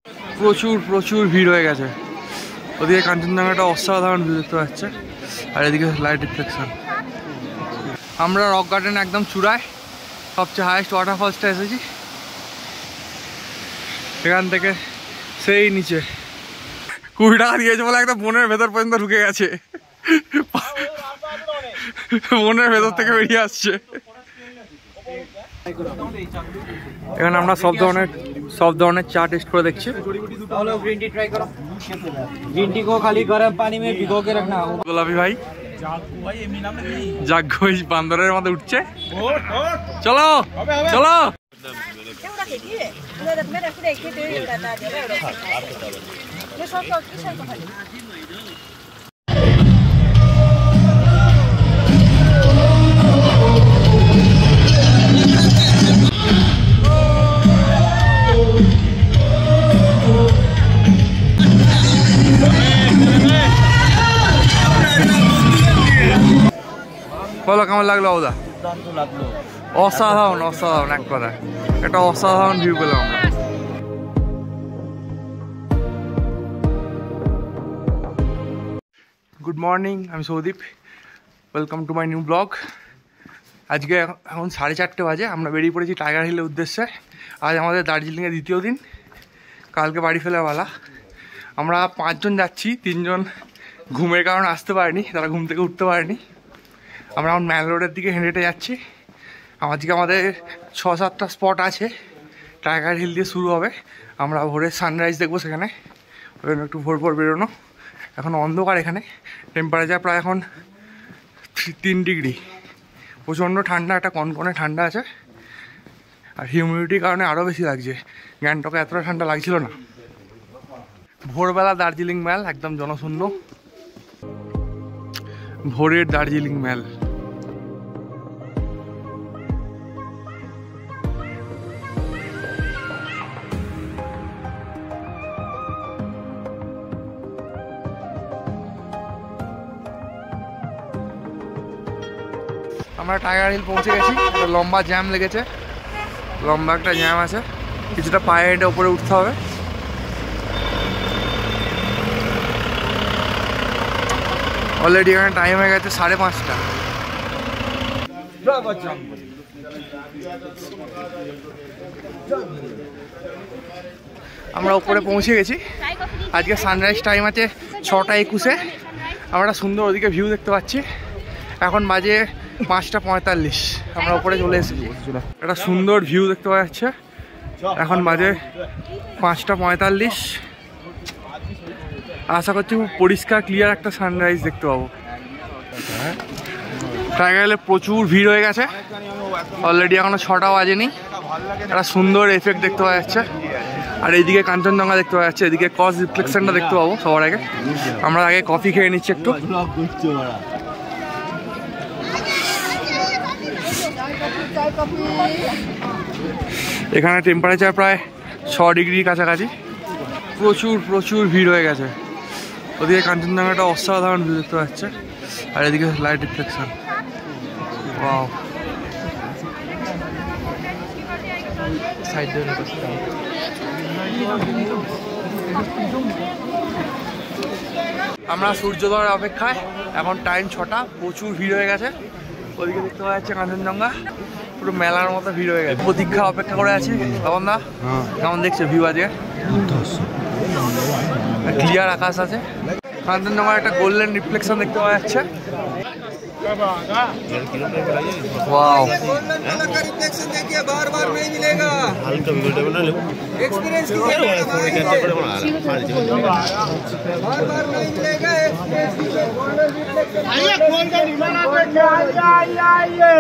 প্রচুর প্রচুর ভিড় হয়ে গেছে। ওদিকে কাঞ্চনজঙ্ঘাটা অসাধারণ ভিউ দেখতে পাচ্ছে, আর এদিকে লাইট রিফ্লেকশন। আমরা রক গার্ডেন একদম চূড়ায় সবচেয়ে হাইয়েস্ট ওয়াটারফলসটা এসেছি। এখান থেকে সেই নিচে 20 টাকা দিয়েছে বলে একটা বনের ভেতর পর্যন্ত ঢুকে গেছে, বনের ভেতর থেকে বেরিয়ে আসছে। এখানে আমরা সব ধরনের চা টেস্ট করে দেখছি। ग्रीन टी ट्राई करो। ग्रीन टी को खाली गर्म पानी में भिगो के रखना। গোলাপি ভাই জাগ্গো বান্দরের মধ্যে উঠছে। চলো চলো। বলো কেমন লাগলো ওদা? অসাধারণ অসাধারণ, এক কথায় একটা অসাধারণ ভিউ পেলাম আমরা। গুড মর্নিং, আমি Soudip, welcome to my new blog. আজকে এখন 4:30 বাজে, আমরা বেরিয়ে পড়েছি টাইগার হিলের উদ্দেশ্যে। আজ আমাদের দার্জিলিংয়ের দ্বিতীয় দিন, কালকে বাড়ি ফেরারবেলা। আমরা 5 জন যাচ্ছি, 3 জন ঘুমের কারণে আসতে পারেনি, তারা ঘুম থেকে উঠতে পারেনি। আমরা এখন ম্যাল রোডের দিকে হেঁটে হেঁটে যাচ্ছি। আজকে আমাদের 6-7টা স্পট আছে, টাইগার হিল দিয়ে শুরু হবে। আমরা ভোরে সানরাইজ দেখবো সেখানে, ওই জন্য একটু ভোর ভোর বেরোনো। এখন অন্ধকার, এখানে টেম্পারেচার প্রায় এখন 3 ডিগ্রি, প্রচণ্ড ঠান্ডা, একটা কনকনে ঠান্ডা আছে। আর হিউমিডিটির কারণে আরও বেশি লাগছে, গ্যাংটকে এতটা ঠান্ডা লাগছিল না। ভোরবেলা দার্জিলিং ম্যাল একদম জনশূন্য, ভোরের দার্জিলিং ম্যাল। আমরা টাইগার হিল পৌঁছে গেছি। লম্বা জ্যাম লেগেছে, লম্বা একটা জ্যাম আছে, কিছুটা পায়ে হেঁটে উপরে উঠতে হবে। অলরেডি এখানে টাইম হয়ে গেছে 5:30। আমরা উপরে পৌঁছে গেছি। আজকে সানরাইজ টাইম আছে 6:21। আমরা সুন্দর ওদিকে ভিউ দেখতে পাচ্ছি। এখন বাজে 5:45, আমরা উপরে চলে এসেছি। একটা সুন্দর ভিউ দেখতে পাওয়া যাচ্ছে। এখন বাজে 5:45। আশা করছি পরিষ্কার ক্লিয়ার একটা সানরাইজ দেখতে পাবো। টাইগার হিলে প্রচুর ভিড় হয়ে গেছে, অলরেডি এখনো 6টা বাজেনি। একটা সুন্দর এফেক্ট দেখতে পাওয়া যাচ্ছে। আর এইদিকে কাঞ্চনজঙ্ঘা দেখতে পাওয়া যাচ্ছে, এদিকে ক্রস রিফ্লেকশনটা দেখতে পাবো সবার আগে। আমরা আগে কফি খেয়ে নিচ্ছি একটু। এখানে টেম্পারেচার প্রায় 6 ডিগ্রির কাছাকাছি, প্রচুর প্রচুর ভিড় হয়ে গেছে। ওদিকে কাঞ্চনজঙ্ঘাটা অসাধারণ ভিউ দেখতে পাচ্ছে, আর এদিকে লাইট রিফ্লেকশন। ওয়াও, আমরা সূর্যোদয়ের অপেক্ষায়, এখন টাইম 6টা, প্রচুর ভিড় হয়ে গেছে। ওদিকে দেখতে পাওয়া যাচ্ছে কাঞ্চনজঙ্ঘা, পুরো মেলার মতো ভিড় হয়ে গেছে। প্রতীক্ষা অপেক্ষা করে আছি। বাবন দা কেমন দেখছে ভিউ? আজকে ক্লিয়ার আকাশ আছে, কাঞ্চনজঙ্ঘার একটা গোল্ডেন রিফ্লেকশন দেখতে পাওয়া যাচ্ছে। वाओ, रिफ्लेक्शन देखिए, बार-बार नहीं मिलेगा। हल्का वीडियो बना लो, एक्सपीरियंस कीजिए, बार-बार नहीं मिलेगा। आइए गोल्डन हिमालय पे आइए।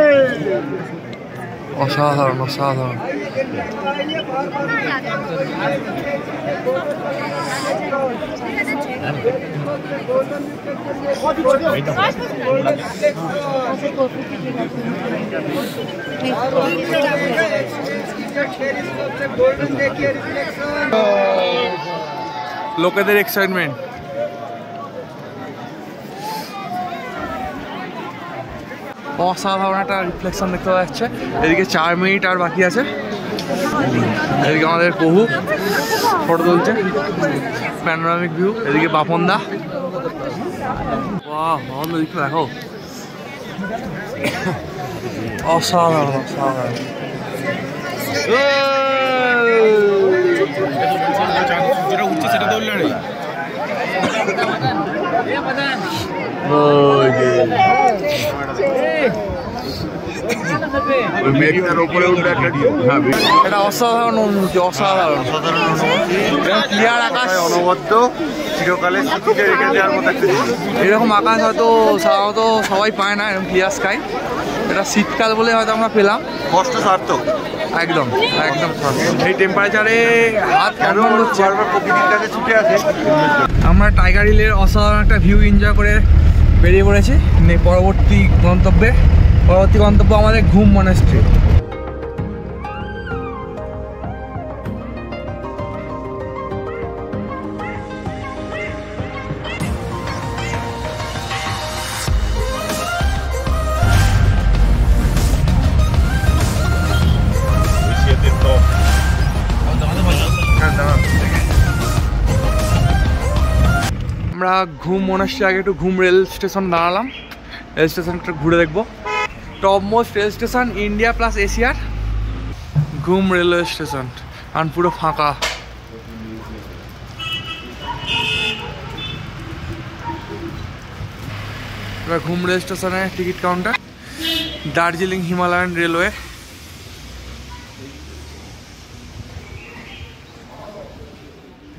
অসাধারণ অসাধারণ। লোকেদের এক্সাইটমেন্ট। অসাধারণ একটা রিফ্লেকশন দেখতে পাওয়া যাচ্ছে। এদিকে 4 মিনিট আর বাকি আছে। এদিকে আমাদের প্রভু ফটো তুলছে, প্যানোরামিক ভিউ। এদিকে বাপন দা, বাহ নদীটা দেখো, অসাধারণ অসাধারণ। যেটা উঠছে সেটা তো উঠলে নেই। এটা অসাধারণ অনুভূতি, অসাধারণ ক্লিয়ার আকাশ, অনবদ্য চিরকালে স্মৃতিতে রেখে দেওয়ার মতো একটা জিনিস। এরকম আকাশ হয়তো সাধারণত সবাই পায় না, এরকম ক্লিয়ার স্কাই। এটা শীতকাল বলে হয়তো আমরা পেলাম, কষ্ট সার্থক একদম একদম। এই টেম্পারেচারে হাত কেন কেমন হচ্ছে। বারবার প্রকৃতির কাছে ছুটে আসে। আমরা টাইগার হিলের অসাধারণ একটা ভিউ এনজয় করে বেরিয়ে পড়েছি পরবর্তী গন্তব্যে। পরবর্তী গন্তব্য আমাদের ঘুম মনাস্ট্রি। আমরা ঘুম মনাস্ট্রি আগে একটু ঘুম রেল স্টেশন দাঁড়ালাম, রেল স্টেশনটা ঘুরে দেখবো। Top most rail station India plus এশিয়ার ঘুম রেলওয়ে স্টেশন, আর পুরো ফাঁকা। এবার ঘুম রেল স্টেশনের ticket counter, Darjeeling Himalayan railway.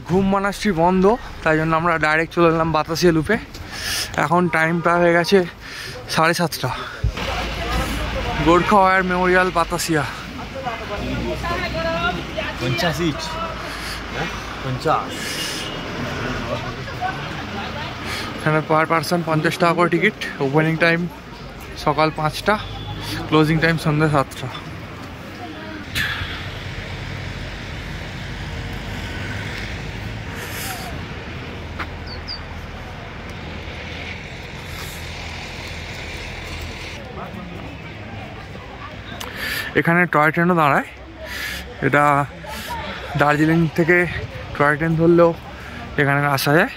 ঘুম মনাস্ট্রি বন্ধ, তাই জন্য আমরা ডাইরেক্ট চলে এলাম বাতাসিয়া লুপে। এখন টাইম প্রায় হয়ে গেছে 7:30। Gorkha war memorial Batasia. 50 each 50। এখানে পার পারসন 50 টাকা করে টিকিট। ওপেনিং টাইম সকাল 5টা, ক্লোজিং টাইম সন্ধ্যা 7টা। এখানে টয় ট্রেনও দাঁড়ায়। এটা দার্জিলিং থেকে টয় ট্রেন ধরলেও এখানে আসা যায়।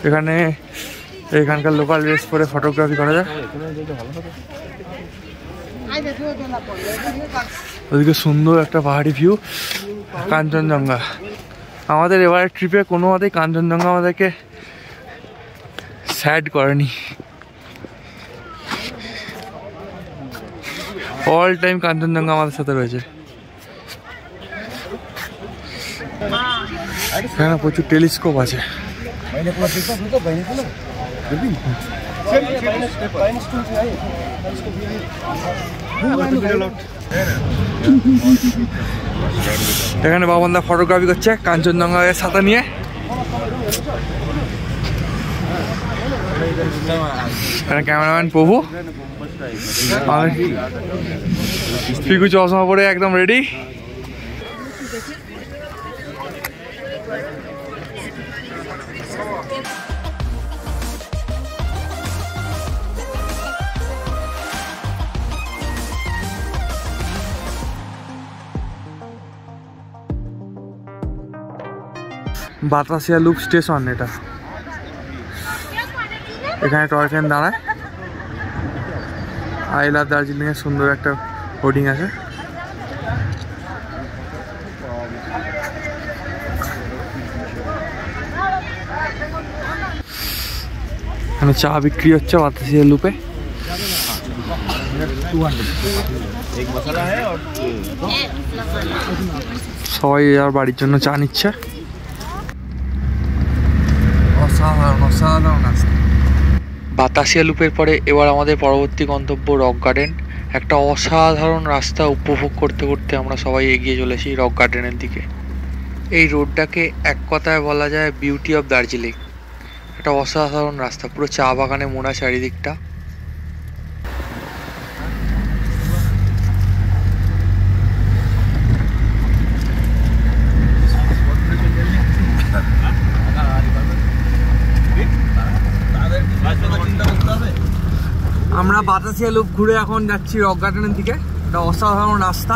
এখানে এখানকার লোকাল ড্রেস পরে ফটোগ্রাফি করা যায়। ওদিকে সুন্দর একটা পাহাড়ি ভিউ, কাঞ্চনজঙ্ঘা। আমাদের এবারের ট্রিপে কোনো মতেই কাঞ্চনজঙ্ঘা আমাদেরকে স্যাড করেনি। অল টাইম কাঞ্চনজঙ্ঘা আমাদের সাথে রয়েছে। এখানে প্রচুর টেলিস্কোপ আছে। এখানে বাবনদা ফটোগ্রাফি করছে কাঞ্চনজঙ্ঘার ছাতা নিয়ে। এখানে ক্যামেরাম্যান প্রভু, পিকু চশমা পরে একদম রেডি। বাতাসিয়া লুপ স্টেশন এটা। এখানে টয় ট্রেন দাঁড়ায়। আই লাভ দার্জিলিং এর সুন্দর একটা হোর্ডিং আছে। এখানে চা বিক্রি হচ্ছে বাতাসিয়া লুপে। সবাই আর বাড়ির জন্য চা নিচ্ছে। অসাধারণ অসাধারণ রাস্তা। বাতাসিয়া লুপের পরে এবার আমাদের পরবর্তী গন্তব্য রক গার্ডেন। একটা অসাধারণ রাস্তা উপভোগ করতে করতে আমরা সবাই এগিয়ে চলেছি রক গার্ডেনের দিকে। এই রোডটাকে এক কথায় বলা যায় বিউটি অফ দার্জিলিং। একটা অসাধারণ রাস্তা, পুরো চা বাগানে মোড়া চারিদিকটা। আমরা বাতাসিয়া লুপ ঘুরে এখন যাচ্ছি রক গার্ডেনের দিকে। এটা অসাধারণ রাস্তা।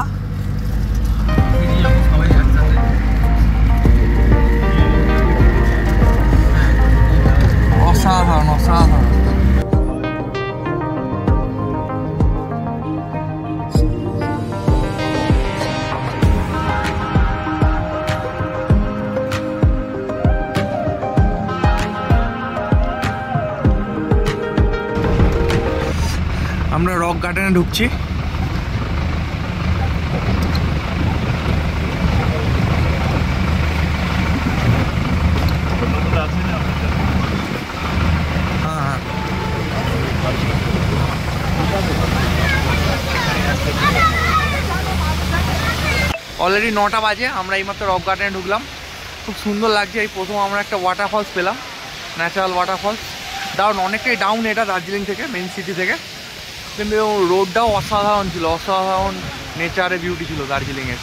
অসাধারণ অসাধারণ। আমরা রক গার্ডেনে ঢুকছি। অলরেডি 9টা বাজে, আমরা এইমাত্র রক গার্ডেনে ঢুকলাম। খুব সুন্দর লাগছে। এই প্রথম আমরা একটা ওয়াটারফলস পেলাম, ন্যাচারাল ওয়াটারফলস। ডাউন, অনেকটাই ডাউন এটা দার্জিলিং থেকে, মেন সিটি থেকে, কিন্তু রোডটাও অসাধারণ ছিল। অসাধারণ নেচারের বিউটি ছিল দার্জিলিংয়ের।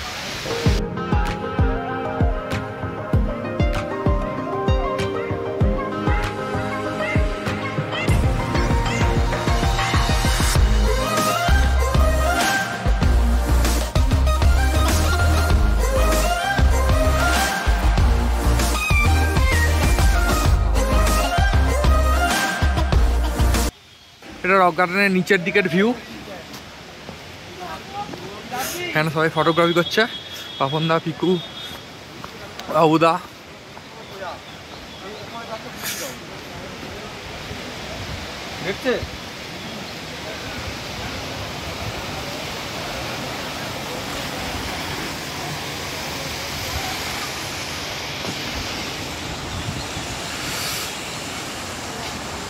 এটা রক গার্ডেনের নিচের দিকের ভিউ। এখানে সবাই ফটোগ্রাফি করছে, পাপনদা, পিকু, আবুদা। দেখছে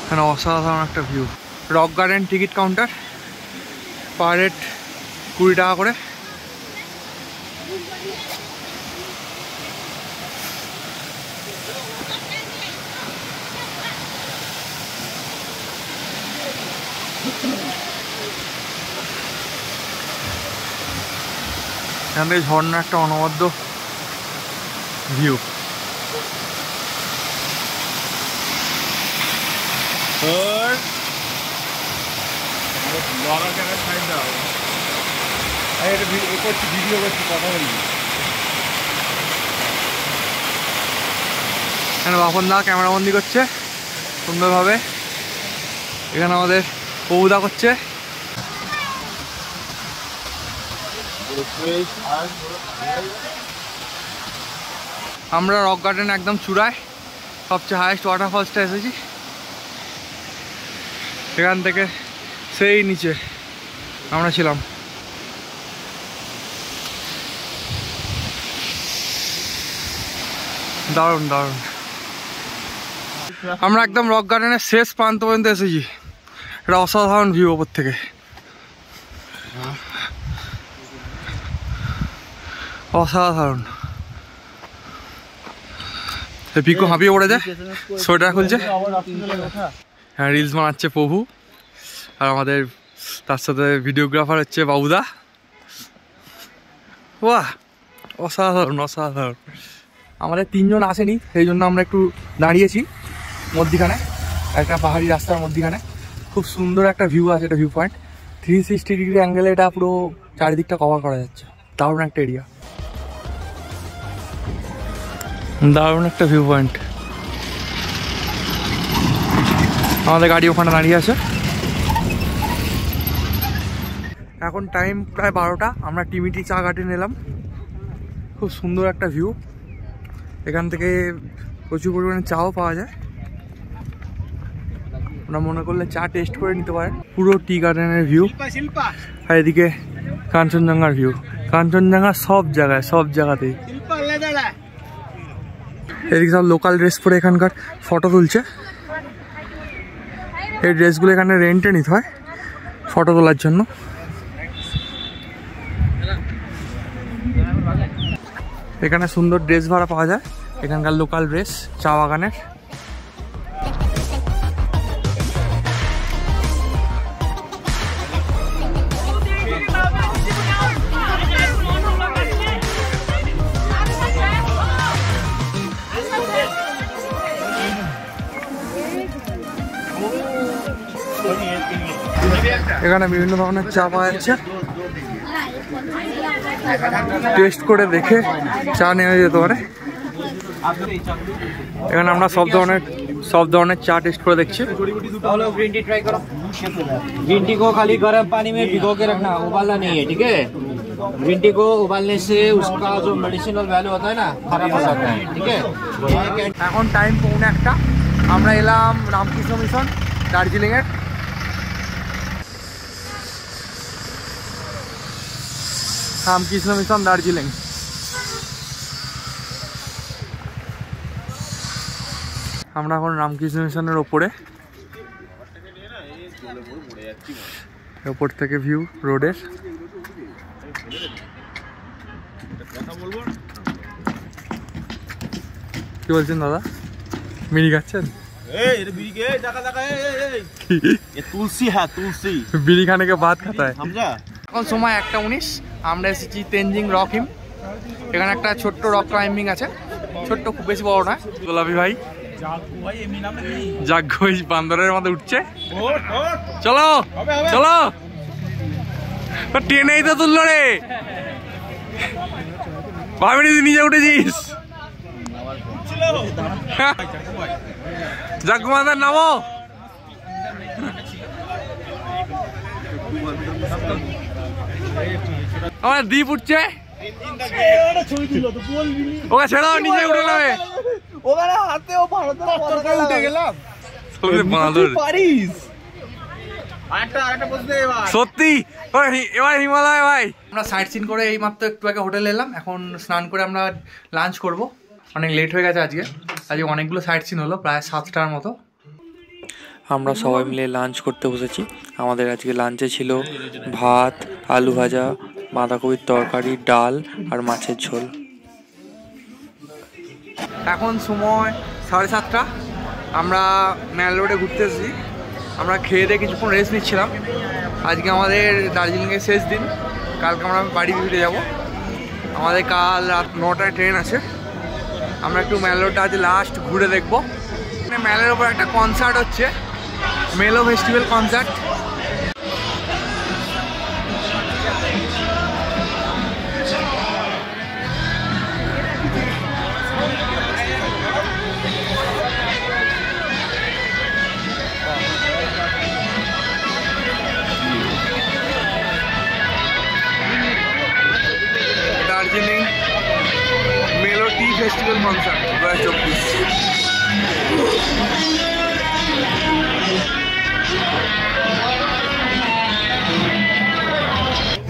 এখানে অসাধারণ একটা view. Rock garden ticket counter, per head 20 টাকা করে। এখান থেকে ঝর্ণা একটা অনবদ্য ভিউ। ভিডিও করছি, কথা বলি। এখানে বাপনদা ক্যামেরাবন্দি করছে সুন্দরভাবে। এখানে আমাদের পৌদা করছে। আমরা রক গার্ডেন একদম চূড়ায়, সবচেয়ে হাইয়েস্ট ওয়াটারফলসটা এসেছি। এখান থেকে সেই নিচে আমরা ছিলাম। দারুণ দারুণ। আমরা একদম রক গার্ডেনের শেষ প্রান্ত পর্যন্ত এসেছি। এটা অসাধারণ ভিউ ওপর থেকে। অসাধারণ। পিকু হাঁপিয়ে পড়ে যায়, সোয়েটার খুলছে। হ্যাঁ, রিলস বানাচ্ছে প্রভু, আর আমাদের তার সাথে ভিডিওগ্রাফার হচ্ছে বাবুদা। বাহ, অসাধারণ অসাধারণ। আমাদের 3 জন আসেনি, সেই জন্য আমরা একটু দাঁড়িয়েছি মধ্যিখানে, একটা পাহাড়ি রাস্তার মধ্যিখানে। খুব সুন্দর একটা ভিউ আছে, এটা ভিউ পয়েন্ট। 360 ডিগ্রি অ্যাঙ্গেলে এটা পুরো চারিদিকটা কভার করা যাচ্ছে। দারুণ একটা এরিয়া, দারুণ একটা ভিউ পয়েন্ট। আমাদের গাড়ি ওখানে দাঁড়িয়ে আছে। এখন টাইম প্রায় 12টা। আমরা টিমিটি চা গার্ডেন এলাম। খুব সুন্দর একটা ভিউ। এখান থেকে প্রচুর পরিমাণে চাও পাওয়া যায়। আমরা মনে করলে চা টেস্ট করে নিতে পারেন। পুরো টি গার্ডেনের ভিউ, আর এদিকে কাঞ্চনজঙ্ঘার ভিউ। কাঞ্চনজঙ্ঘা সব জায়গায়, সব জায়গাতেই। এদিকে সব লোকাল ড্রেস পরে এখানকার ফটো তুলছে। এই ড্রেসগুলো এখানে রেন্টে নিতে হয় ফটো তোলার জন্য। এখানে সুন্দর ড্রেস ভাড়া পাওয়া যায়, এখানকার লোকাল ড্রেস, চা বাগানের। এখানে বিভিন্ন ধরনের চা পাওয়া যাচ্ছে, টেস্ট করে দেখে চা নেওয়া যেতে পারে। এখানে আমরা সব ধরনের চা টেস্ট করে দেখছি। ग्रीन टी ट्राई करो। ग्रीन टी को खाली गर्म पानी में भिगो के रखना, उबालना नहीं है, ठीक है। ग्रीन टी को उबालने से उसका जो मेडिसिनल वैल्यू होता है ना, खराब हो जाता है, ठीक है। এখন টাইম 1:45, আমরা এলাম রামকৃষ্ণ মিশন দার্জিলিংয়ের। রামকৃষ্ণ মিশন দার্জিলিং। আমরা এখন রামকৃষ্ণ মিশনের ওপরে, ওপর থেকে ভিউ রোডের। কি বলছেন দাদা, মিনি খাচ্ছেন? তুলসী, হ্যাঁ তুলসী, বিড়ি খানে কে ভাত খাতা হয়। সমঝা? এখন সময় 1:19, আমরা এসেছি তেনজিং রক হিম। এখানে একটা ছোট্ট রক ক্লাইম্বিং আছে, ছোট্ট, খুব বেশি বড় না। গোলাপি ভাই যাগ্য বান্দরের মধ্যে উঠছে। চলো চলো, ট্রেনেই তো তুললো রে, ভাবিনি তুই নিজে উঠেছিস। যাগ্য বান্দার নামো। আমার দ্বীপ উঠছে, ওকে ছেড়ো, নিচে উঠে যাবে। সত্যি এবার হিমালয় ভাই। আমরা সাইট সিন করে এই মাত্র একটু আগে হোটেলে এলাম, এখন স্নান করে আমরা লাঞ্চ করব। অনেক লেট হয়ে গেছে আজকে অনেকগুলো সাইট সিন হলো, প্রায় 7টার মতো। আমরা সবাই মিলে লাঞ্চ করতে বসেছি। আমাদের আজকে লাঞ্চে ছিল ভাত, আলু ভাজা, বাঁধাকপির তরকারি, ডাল আর মাছের ঝোল। এখন সময় 7:30, আমরা ম্যাল রোডে ঘুরতে এসেছি। আমরা খেয়ে দিয়ে কিছুক্ষণ রেস্ট নিচ্ছিলাম। আজকে আমাদের দার্জিলিংয়ের শেষ দিন, কালকে আমরা বাড়ি ফিরে যাব। আমাদের কাল রাত 9টায় ট্রেন আছে। আমরা একটু ম্যাল রোডটা আজ লাস্ট ঘুরে দেখবো। ম্যালের ওপর একটা কনসার্ট হচ্ছে, মেলো ফেস্টিভ্যাল কনসার্ট। দার্জিলিং মেলো টি ফেস্টিভ্যাল কনসার্ট 2024।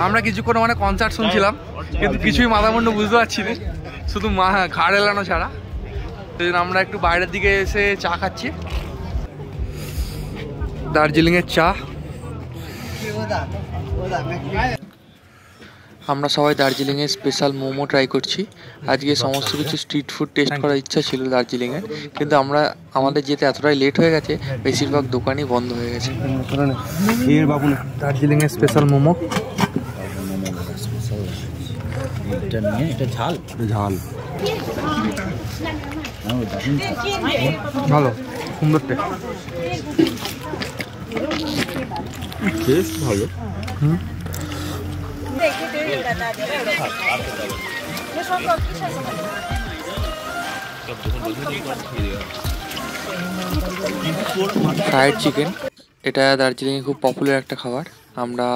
আমরা কিছুক্ষণ মানে কনসার্ট শুনছিলাম, কিন্তু কিছুই মাথা মুন্ডু বুঝতে পারছি না, শুধু ঘাড় এলানো ছাড়া। সেই জন্য আমরা একটু বাইরের দিকে এসে চা খাচ্ছি, দার্জিলিংয়ের চা। আমরা সবাই দার্জিলিংয়ের স্পেশাল মোমো ট্রাই করছি। আজকে সমস্ত কিছু স্ট্রিট ফুড টেস্ট করার ইচ্ছা ছিল দার্জিলিংয়ের, কিন্তু আমাদের যেতে এতটাই লেট হয়ে গেছে, বেশিরভাগ দোকানই বন্ধ হয়ে গেছে। দার্জিলিংয়ের স্পেশাল মোমো। ঝাল ভালো, সুন্দর টেস্ট ভালো। ফ্রাইড চিকেন, এটা দার্জিলিংয়ে খুব পপুলার একটা খাবার। আমরা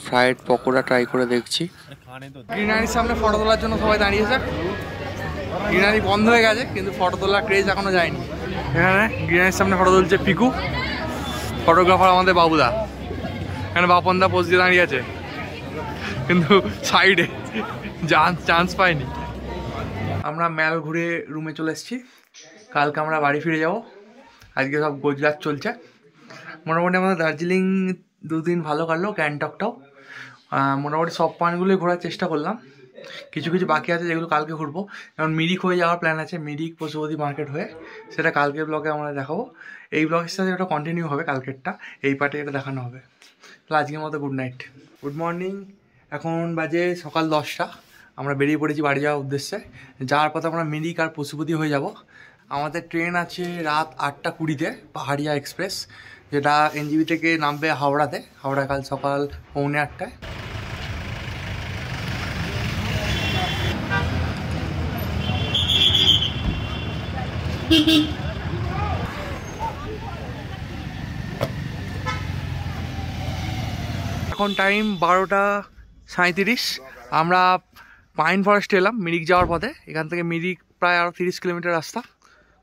ফ্রাইড পকোড়া ট্রাই করে দেখছি। গ্রিনারির সামনে ফটো তোলার জন্য সবাই দাঁড়িয়েছে। গ্রিনারি বন্ধ হয়ে গেছে, কিন্তু ফটো তোলার ক্রেজ এখনো যায়নি। এখানে গ্রিনারির সামনে ফটো তুলছে পিকু, ফটোগ্রাফার আমাদের বাবুদা। এখানে বাপনদা পোজ দিয়ে দাঁড়িয়ে আছে, কিন্তু সাইডে চান্স পাইনি। আমরা ম্যাল ঘুরে রুমে চলে এসেছি। কালকে আমরা বাড়ি ফিরে যাব। আজকে সব গোজগাছ চলছে। মোটামুটি আমাদের দার্জিলিং 2 দিন ভালো কাটলো, গ্যাংটকটাও। মোটামুটি সব পয়েন্টগুলোই ঘোরার চেষ্টা করলাম। কিছু কিছু বাকি আছে যেগুলো কালকে ঘুরবো। যেমন মিরিক হয়ে যাওয়ার প্ল্যান আছে, মিরিক পশুপতি মার্কেট হয়ে, সেটা কালকের ব্লগে আমরা দেখাবো। এই ব্লগের সাথে ওটা কন্টিনিউ হবে, কালকেরটা এই পার্টে এটা দেখানো হবে। তাহলে আজকের মতো গুড নাইট, গুড মর্নিং। এখন বাজে সকাল 10টা। আমরা বেরিয়ে পড়েছি বাড়ি যাওয়ার উদ্দেশ্যে। যাওয়ার পথে আমরা মিরিক আর পশুপতি হয়ে যাব। আমাদের ট্রেন আছে রাত 8:20-তে, পাহাড়িয়া এক্সপ্রেস, যেটা এনজিবি থেকে নামবে হাওড়াতে। হাওড়া কাল সকাল 8:45-টায়। এখন টাইম 12:37। আমরা পাইন ফরেস্ট এলাম মিরিক যাওয়ার পথে। এখান থেকে মিরিক প্রায় আরও 30 কিলোমিটার রাস্তা।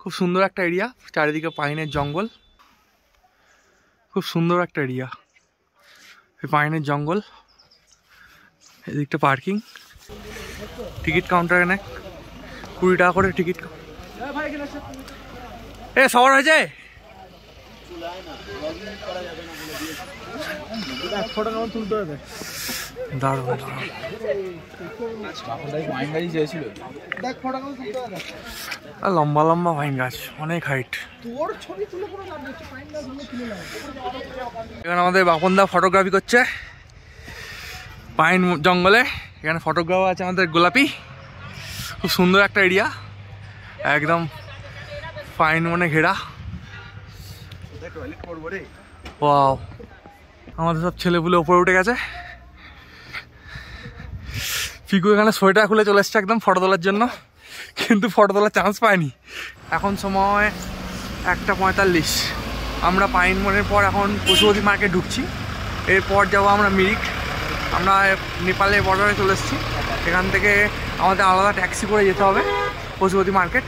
খুব সুন্দর একটা এরিয়া, চারিদিকে পাইনের জঙ্গল, খুব সুন্দর একটা এরিয়া। এই পাইনের জঙ্গল, এদিকটা পার্কিং, টিকিট কাউন্টার এখানে 20 টাকা করে টিকিট। সবার হয়েছে? দারুণ লম্বা লম্বা পাইন গাছ, অনেক হাইট। এখানে আমাদের বাপনদা ফটোগ্রাফি করছে পাইন জঙ্গলে। এখানে ফটোগ্রাফার আছে আমাদের গোলাপি। খুব সুন্দর একটা এরিয়া, একদম পাইন মানে ঘেরা। ওয়াও, আমাদের সব ছেলেপুলে উপরে উঠে গেছে। ফিকু এখানে সোয়েটার খুলে চলে এসছে একদম ফটো তোলার জন্য, কিন্তু ফটো তোলার চান্স পায়নি। এখন সময় 1:45। আমরা পাইন মোড়ের পর এখন পশুপতি মার্কেট ঢুকছি। এরপর যাবো আমরা মিরিক। আমরা নেপালের বর্ডারে চলে এসেছি। এখান থেকে আমাদের আলাদা ট্যাক্সি করে যেতে হবে Pashupati market.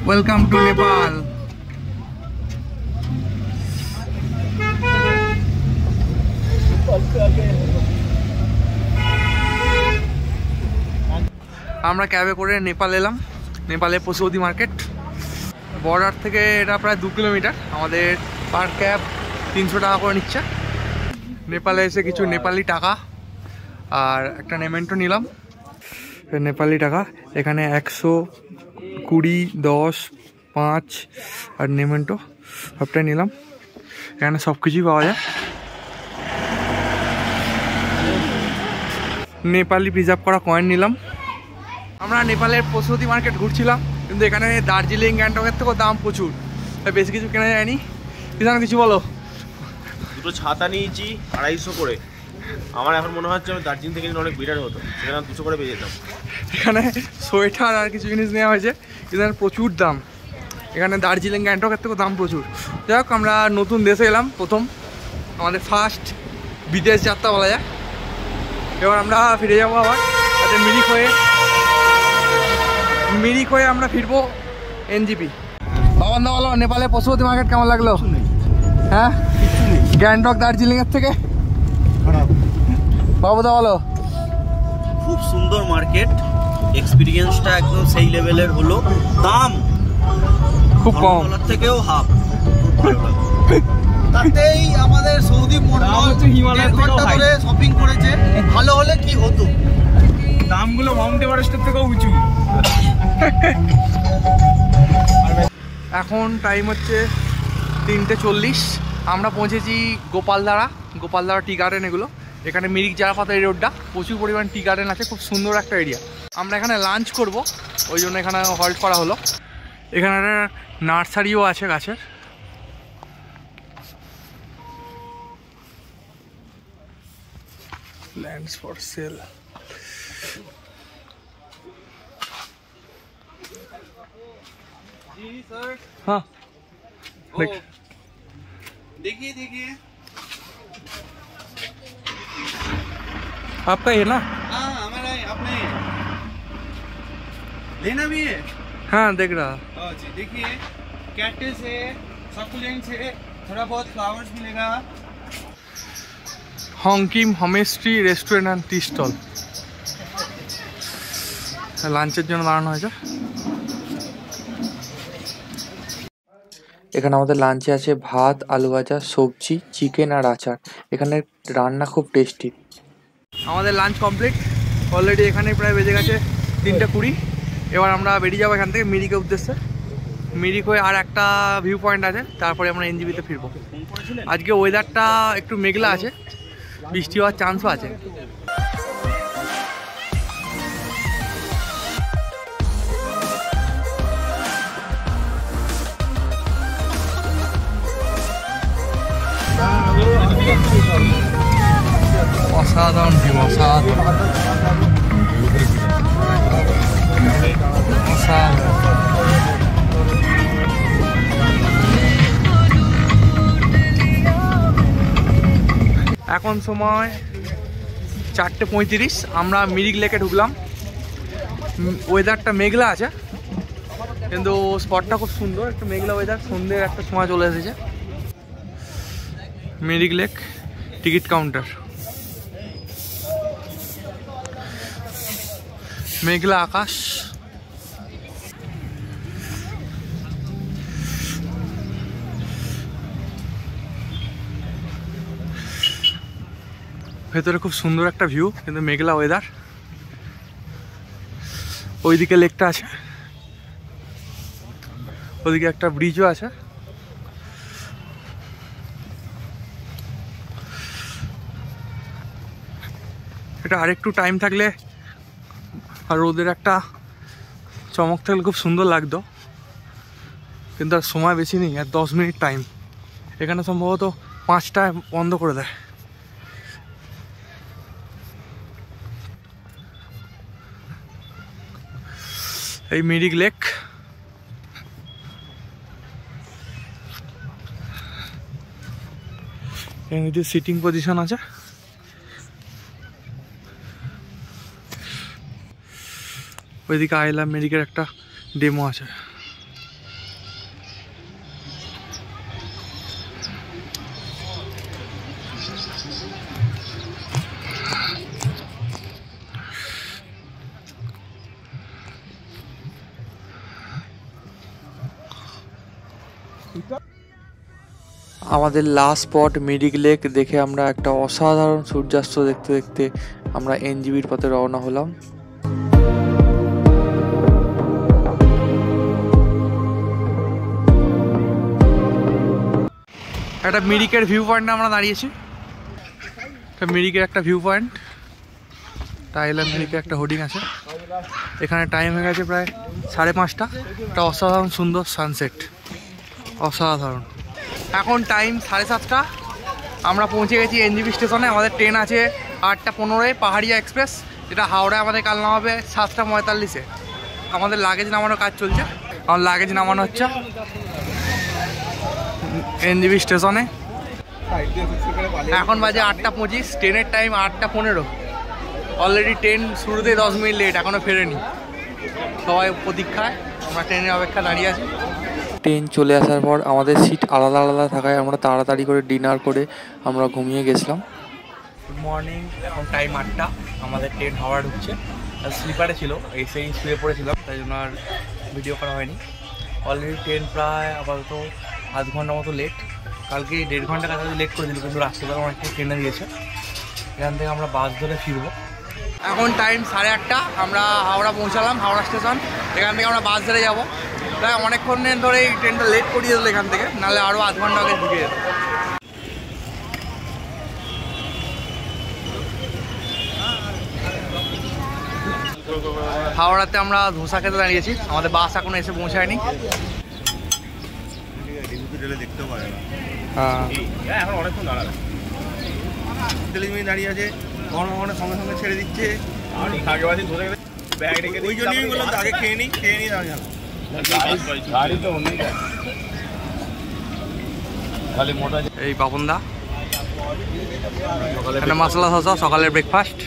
Welcome to Nepal. আমরা ক্যাবে করে নেপাল এলাম। নেপালে পশুপতি মার্কেট। বর্ডার থেকে এটা প্রায় 2 কিলোমিটার। আমাদের পার ক্যাব 300 টাকা করে নিচ্ছে। নেপালে এসে কিছু নেপালি টাকা আর একটা নেমেন্টো নিলাম। নেপালি টাকা এখানে 100, 20, 10, 5 আর নেমেন্টো সবটাই নিলাম। এখানে সব কিছুই পাওয়া যায়। নেপালি প্রিজার্ভ করা কয়েন নিলাম। আমরা নেপালের পশুপতি মার্কেট ঘুরছিলাম, কিন্তু এখানে দার্জিলিং গ্যাংটকের থেকেও দাম প্রচুর, বেশি কিছু কেনা যায়নি। কিছু বলো। দুটো ছাতা নিয়েছি 250 করে। আমার এখন মনে হচ্ছে আমি দার্জিলিং থেকে অনেক বেটার হতো, সেখানে 200 করে পেয়ে যেতাম। এখানে সোয়েটার আর কিছু জিনিস নেওয়া হয়েছে, এখানে প্রচুর দাম। এখানে দার্জিলিং গ্যাংটকের থেকেও দাম প্রচুর। যাই হোক, আমরা নতুন দেশে এলাম, প্রথম আমাদের ফার্স্ট বিদেশ যাত্রা বলা যায়। এবার আমরা ফিরে যাবো আবার মিরিক হয়ে আমরা ফিরবো এনজিপি। বাবান্দা বলো, নেপালে পশুপতি মার্কেট কেমন লাগলো? হ্যাঁ, গ্যাংটক দার্জিলিংয়ের থেকে বাবুদা বলো। খুব সুন্দর মার্কেট, এক্সপিরিয়েন্সটা একদম সেই লেভেলের হলো। দাম খুব কম, থেকেও হাফ। তাতেই আমাদের সৌদি হিমালয় ধরে শপিং করেছে। ভালো হলে কি হতো, দামগুলো মাউন্ট এভারেস্টের থেকেও উঁচু। এখন টাইম হচ্ছে 3:40। আমরা পৌঁছেছি গোপালধারা টি গার্ডেন। এগুলো এখানে মিরিক যাওয়ার পথে এই রোডটা প্রচুর পরিমাণ টি গার্ডেন আছে, খুব সুন্দর একটা এরিয়া। আমরা এখানে লাঞ্চ করব, ওই জন্য এখানে হল্ট করা হলো। এখানে একটা নার্সারিও আছে গাছের। Lands for sale. जी सर। हाँ, देखिए देखिए, आपका ये ना? हाँ हमारा है, आपने लेना भी है। हाँ, देख रहा। जी देखिए, कैक्टस है, सक्यूलेंट्स है, थोड़ा बहुत फ्लावर्स मिलेगा। Hongkim homestay restaurant and tea stall. লাঞ্চের জন্য দাঁড়ানো হয়েছে। এখানে আমাদের লাঞ্চে আছে ভাত, আলু ভাজা, সবজি, চিকেন আর আচার। এখানে রান্না খুব টেস্টি। আমাদের লাঞ্চ কমপ্লিট অলরেডি। এখানে প্রায় বেজে গেছে 3:20। এবার আমরা বেরিয়ে যাবো এখান থেকে মিরিকের উদ্দেশ্যে। মিরিক হয়ে আর একটা ভিউ পয়েন্ট আছে, তারপরে আমরা এনজিবিতে ফিরবো। আজকে ওয়েদারটা একটু মেঘলা আছে, বৃষ্টি হওয়ার চান্সও আছে। অসাধারণ ভিউ, অসাধারণ অসাধারণ। এখন সময় 4:35, আমরা মিরিক লেকে ঢুকলাম। ওয়েদারটা মেঘলা আছে কিন্তু স্পটটা খুব সুন্দর, একটু মেঘলা ওয়েদার। সন্ধ্যের একটা সময় চলে এসেছে। মিরিক লেক টিকিট কাউন্টার, মেঘলা আকাশ। ভেতরে খুব সুন্দর একটা ভিউ কিন্তু মেঘলা ওয়েদার। ওইদিকে লেকটা আছে, ওইদিকে একটা ব্রিজও আছে। এটা আরেকটু টাইম থাকলে আর রোদের একটা চমক থাকলে খুব সুন্দর লাগতো, কিন্তু আর সময় বেশি নেই, আর 10 মিনিট টাইম। এখানে সম্ভবত 5টায় বন্ধ করে দেয়। এই মিরিক লেক, এখানে সিটিং পজিশন আছে। ওইদিকে আই লাভ মেরিকের একটা ডেমো আছে। আমাদের লাস্ট স্পট মিরিক লেক দেখে আমরা একটা অসাধারণ সূর্যাস্ত দেখতে দেখতে আমরা এনজিবির পথে রওনা হলাম। একটা মিরিকের ভিউ পয়েন্টে আমরা দাঁড়িয়েছি। একটা মিরিকের একটা ভিউ পয়েন্ট, টাইলার মিরিকের একটা হোর্ডিং আছে। এখানে টাইম হয়ে গেছে প্রায় 5:30। একটা অসাধারণ সুন্দর সানসেট, অসাধারণ। এখন টাইম 7:30। আমরা পৌঁছে গেছি এনজিবি স্টেশনে। আমাদের ট্রেন আছে 8:15 পাহাড়িয়া এক্সপ্রেস, যেটা হাওড়ায় আমাদের কাল নামাবে 7:45-এ। আমাদের লাগেজ নামানোর কাজ চলছে। আমার লাগেজ নামানো হচ্ছে এনজিবি স্টেশনে। এখন বাজে 8:25, ট্রেনের টাইম 8:15। অলরেডি ট্রেন শুরুতে 10 মিনিট লেট, এখনও ফেরেনি। সবাই প্রতীক্ষায়, আমরা ট্রেনের অপেক্ষা দাঁড়িয়ে আছি। ট্রেন চলে আসার পর আমাদের সিট আলাদা আলাদা থাকায় আমরা তাড়াতাড়ি করে ডিনার করে আমরা ঘুমিয়ে গেছিলাম। গুড মর্নিং, এখন টাইম 8টা। আমাদের ট্রেন হাওড়া ঢুকছে। স্লিপারে ছিল, এসেই শুয়ে পড়েছিলাম, তাই জন্য আর ভিডিও করা হয়নি। অলরেডি ট্রেন প্রায় আপাতত আধ ঘন্টা মতো লেট। কালকে 1.5 ঘন্টা কাছাকাছি লেট করে দিল, কিন্তু রাত্রিবেলা অনেকটা ট্রেনে দিয়েছে। এখান থেকে আমরা বাস ধরে ফিরবো। এখন টাইম 8:30, আমরা হাওড়া পৌঁছালাম, হাওড়া স্টেশন। এখান থেকে আমরা বাস ধরে যাবো। তাই অনেকক্ষণ ধরে এই ট্রেনটা লেট করিয়ে দিল এখান থেকে, নাহলে আরও আধ ঘন্টা আগে ঢুকে যেত। হাওড়াতে আমরা ধোসা খেতে দাঁড়িয়েছি, আমাদের বাস এখনো এসে পৌঁছায়নি। হ্যাঁ, এখন অনেকক্ষণ দাঁড়াবে, দাঁড়িয়ে আছে, কখনো সঙ্গে সঙ্গে ছেড়ে দিচ্ছে। ওই জন্যই বললাম আগে খেয়ে নিই দাঁড়িয়ে। এই পাপনদা, এখানে মশলা ধোসা, সকালের ব্রেকফাস্ট।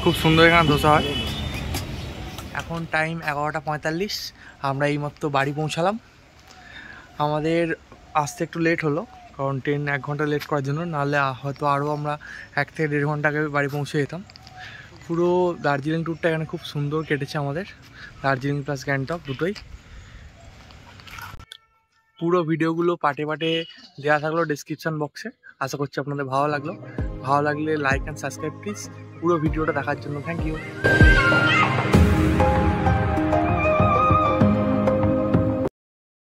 খুব সুন্দর এখানে ধোসা হয়। এখন টাইম 11:45, আমরা এইমাত্র বাড়ি পৌঁছালাম। আমাদের আসতে একটু লেট হলো, কারণ ট্রেন 1 ঘন্টা লেট করার জন্য, নাহলে হয়তো আরও আমরা 1 থেকে 1.5 ঘন্টা আগে বাড়ি পৌঁছে যেতাম। পুরো দার্জিলিং ট্যুরটা এখানে খুব সুন্দর কেটেছে আমাদের, দার্জিলিং প্লাস গ্যাংটক দুটোই। পুরো ভিডিওগুলো পার্টে পার্টে দেওয়া থাকলো ডিসক্রিপশান বক্সে। আশা করছি আপনাদের ভালো লাগলো। ভালো লাগলে লাইক অ্যান্ড সাবস্ক্রাইব প্লিজ। পুরো ভিডিওটা দেখার জন্য থ্যাংক ইউ।